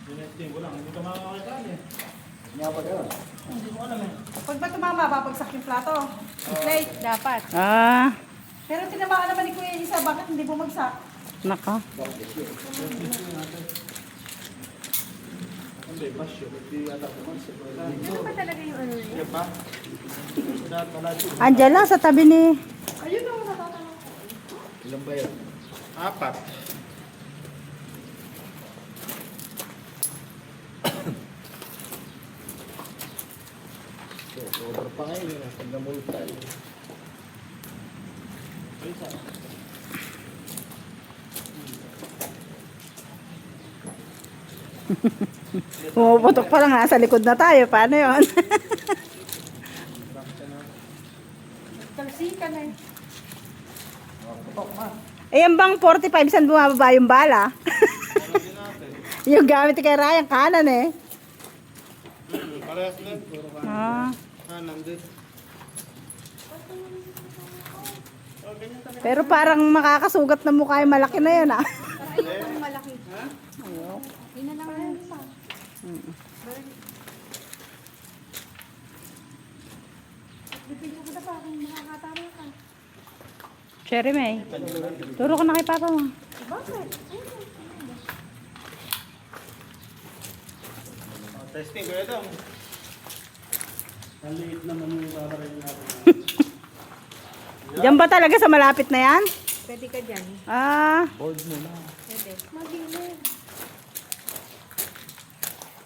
Dinesting ko lang, hindi ka makakakita eh. Nga ba yun? Hindi ko alam eh. Pag ba tumama, babagsak yung plato. Plate, dapat. Ah, Pero tinamaan naman ni Kuya yung isa, bakit hindi bumagsak? naka. Hindi, basyo. Hindi ata pumansin. Ano ba talaga yung ano niya? Sige pa. Dapat pala ito. Andyan lang sa tabi ni... Ayun ako natatanong. Ilan ba yun? 4. So, over pa ngayon yun. Pag namultal. Pumuputok pa lang, nasa likod na tayo. Paano yun? Talsikan na eh. Eh, yung bang 45 saan bumababa yung bala? Yung gamit kay Ryan, kanan eh. Parehas din. Puro ka. Ah. Nandun. Pero parang makakasugat na mukha yung malaki na yun ah. Ayun ang malaki. Yun na lang ang isa. Bibigyan ko na pa kung makakatama ka. Cherry May, turo ka na kay Papa mo. Bakit? Testing ko ito. Ang liit naman yung babarin natin. Diyan ba talaga sa malapit na yan? Pwede ka dyan. Ah, Board mo na. Pwede. Magilid.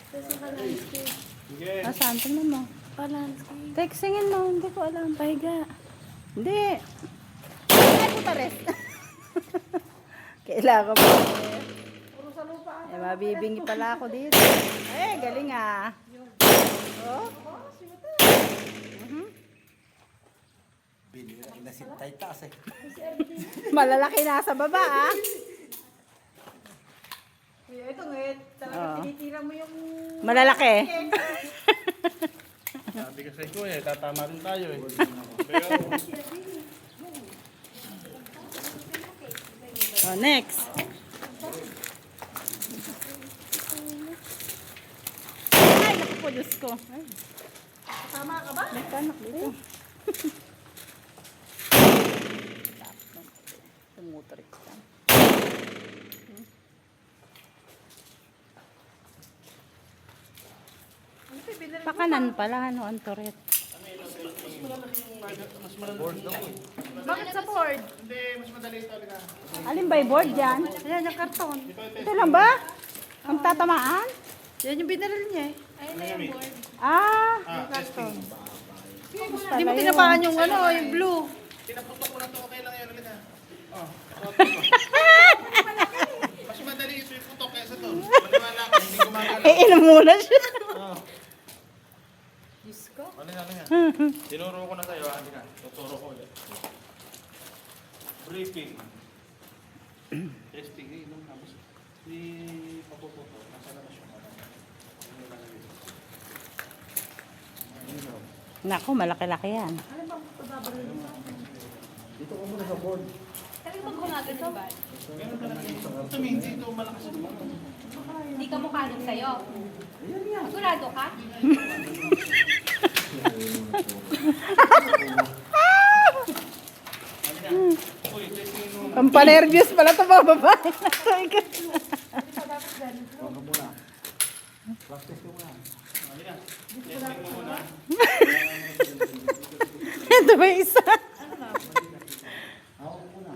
Kasi ka landscape. Sige. saan? Tingnan mo. Pa-landscape. Textingin mo, hindi ko alam. Pahiga. Hindi. Ay, puta rest. Kailangan ko. Puro sa lupa. Eh, mabibingi pala ako dito. Eh, galing ah. Oh. Binira na si Taytas eh. Malalaki na sa baba ah. Ito ngayon, talaga tinitira mo yung... Malalaki. Sabi kasi ko eh, tatama rin tayo eh. Pero, Oh, next. Ay, naku po, Diyos ko. Ay, Tama ka ba? nagkanak dito. Tumuturik ka. Pakanan pala, ano, ang turret. Bakit sa board? hindi, mas madali talaga. Alin ba yung board dyan? Ayan yung karton. Ito lang ba? Ang tatamaan? Yan yung binaril niya eh. Ayun na yung board. Ah, Testing. Hindi mo tinapakan yung ano, yung blue. Pinaputok ko na ito, okay lang yan ulit ha. Oh, mas madali ito yung putok kaysa to. Maniwala ka, hindi gumagalaw. eh, inom muna siya. Oh. Diyos ko. Ano nga, ano nga? Tinuro ko na sa'yo, hindi ka. Tuturo ko ulit. Briefing. Testing, eh, nung tapos. Si Papuputo, nasa labas yung Naku, malaki-laki yan. Dito ko muna sa board. Talagang magbunagan ito ba? ito, hindi ito malakas ito. Hindi ka mukha nun sa'yo. Sigurado ka? Uy, testing nung... Ang panervyos pala ito mga babae. Huwag ka muna. Practice ko muna. Halika, testing mo muna. Ito ba yung isa? Hawak muna.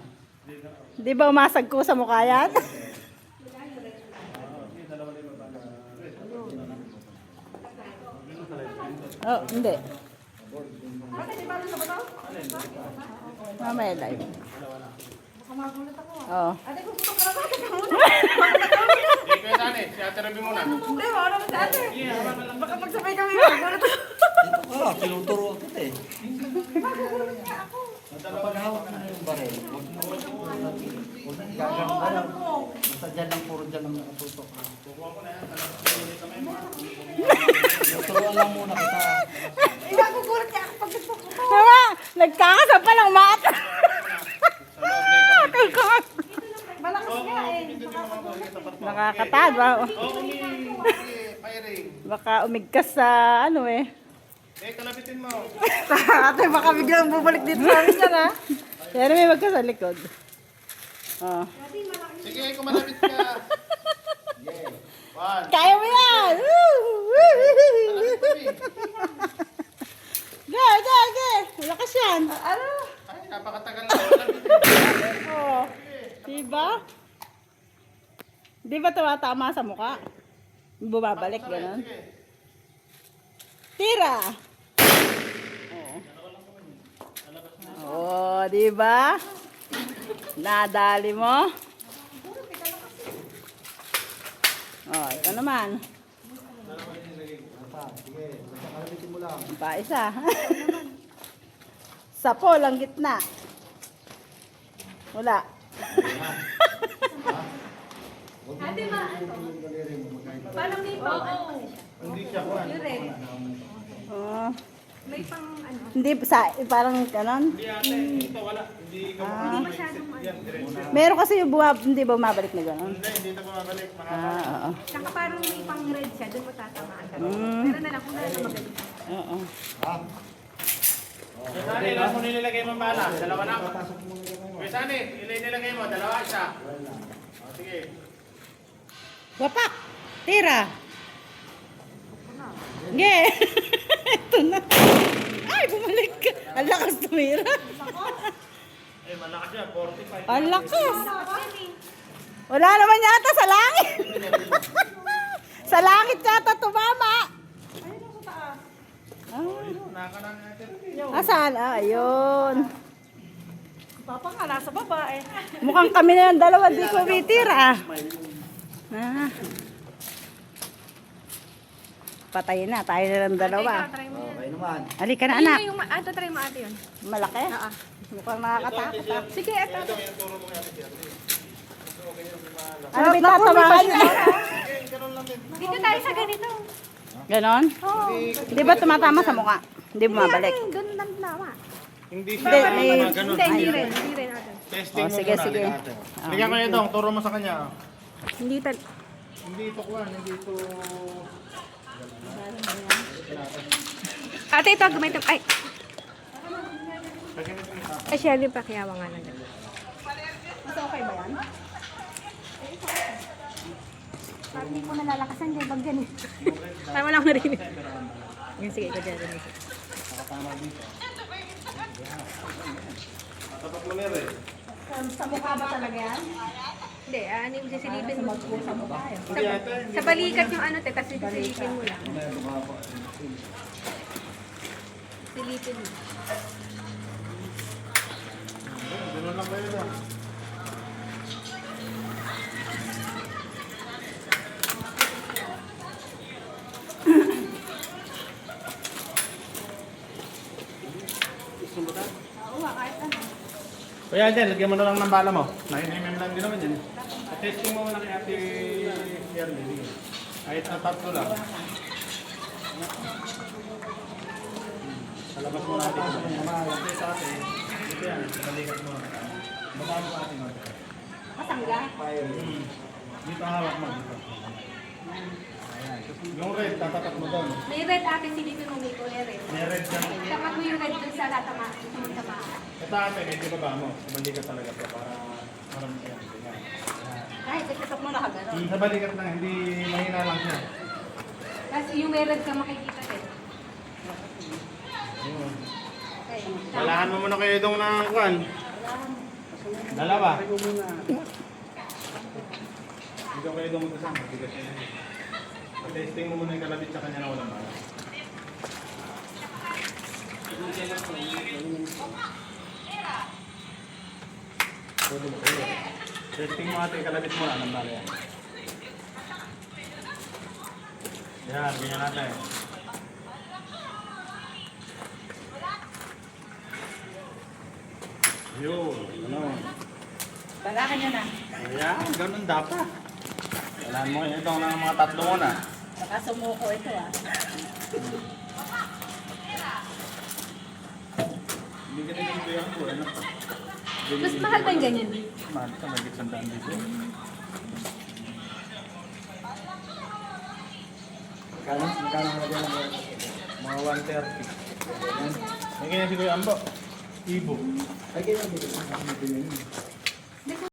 Di ba umasag ko sa mukha yan? Oh, hindi. Mamaya live. Oo. Ate, puputok ka na ba? Hindi, kuya Sani, si Ate Rabi muna. Hindi, wala naman sa ate. Baka magsabay kami. Dito ka, tinuturo ako eh. Kapag hawak na yung baril, huwag mo gagang basta dyan lang, puro dyan lang nakatutok. Tuturuan lang muna kita. Nagugulat niya ako pag gusto ko. Tama! Nagkakasapa lang umaat. Sa loob na ikaw. Malakas nga eh. nakakatad. Oo, firing. Baka umigkas sa ano eh. Kalabitin mo. Ate, baka biglang bubalik dito sa amin yan ha. Pero may magka sa likod. Oh. Sige, kumalabit ka. One. Kaya mo yan! Kalabit kami. Ge! Malakas yan. Ano? Ay, napakatagal na kalabit. Oh. Diba? Di ba tumatama sa mukha? Bumabalik, gano'n. Sige. Tira! Oh, di ba? Nadali mo. Oh, ito naman. Sige, basta kalabitin mo lang. Pa isa. Sapo lang gitna. Wala. Ate, parang may pang ano kasi siya. Hindi siya kuhan. Yung red. Oh. May pang ano. Hindi sa parang ganon. Hindi ate, ito wala. Hindi ka Hindi masyadong ano. yan, diretso. Meron kasi yung hindi ba bumabalik na ganon? Hindi ito bumabalik. Oo. Saka parang may pang red siya. Doon mo tatamaan ka. Mm. Pero na lang kung na lang magaling. Oo. Sani, ilan mo nilagay mo bala? Dalawa na. Papasok mo na gamay mo. Sani, ilan nilagay mo? Dalawa, isa. O, sige. Wapak! Tira! Nge! Ito na. Ay, bumalik ka. Ang lakas tumira. Eh, malakas yan, 45. Ang lakas. Wala naman yata sa langit. Sa langit yata tumama. Nakanan natin. Asan? Ah, ayun. Papa nga, nasa baba eh. Mukhang kami na yung dalawa di ko bitira. Ah. Patayin na. Tayo na lang dalawa. Try mo yan. Okay naman. Halika na anak. Yung try mo ate yun. Malaki. Mukhang nakakatakot ah. Sige, ito. Ano ba tatamaan niya? Dito tayo sa ganito. Ganon? Oo. Di ba tumatama sa mukha? Hindi bumabalik. Doon lang tama. Hindi Hindi, siya. may- Ganun. Hindi rin. Hindi rin ate. Testing Oh, mo sige, muna. sige. Ate. Bigyan ko nito, turo mo sa kanya. Hindi tal. Hindi ito kuhan, hindi ito... Ate, ito gumay ito. Ay. Ay, siya rin pakiyawa nga lang. Mas okay ba yan? Parang hindi ko nalalakasan dyan pag ganun. Parang wala akong narinig. Yan, sige, ikaw dyan. Tapat mo na rin. Sa mukha ba talaga yan? Hindi, ano yung sisilipin mo? Sa mukha yan. Hindi ate. Sa balikat yung ano, te, tapos sisilipin mo lang. Silipin mo. Ganun lang kayo na. Kaya dyan, lagyan mo na lang ng bala mo. 9mm lang din naman yan. Testing mo muna kay Ate Yerly. Kahit na tatlo lang. Palabas mo natin. Ate sa ate. Dito yan, balikat mo. Babahan sa ate mo. Kasangga? Dito hawak mo. Dito. Ayan. Yung red, tatatak mo doon. May red ate, silipin mo may kulay red. May red dyan. Tapat mo yung red dun sa latama. Ito ate, medyo baba mo. Balikat talaga to para marami yan. Kahit ikatok mo nakagano. Sa balikat lang, hindi mahina lang siya. Tapos yung may red ka makikita din. Yun. Okay. Walahan mo muna kayo dong ng kwan. Dalawa. Dito kayo dong magkasama. Bigat niya yun. Testing mo muna yung kalabit sa kanya na walang bala. Testing mo ate yung kalabit mo lang ng bala yan. Yan, ganyan natin. Yun, ano. Balakan nyo na. Ayan, ganun dapat. Kailangan mo ito ng mga tatlo muna. Baka sumuko ito ah. Hindi ka nila ito yan po, ano? Mas mahal ba yung ganyan? Mahal ka, may gitsandaan dito. Magkano na dyan ang Mga 130. May ganyan si Kuya Ambo. Ibo. Ay, ganyan din.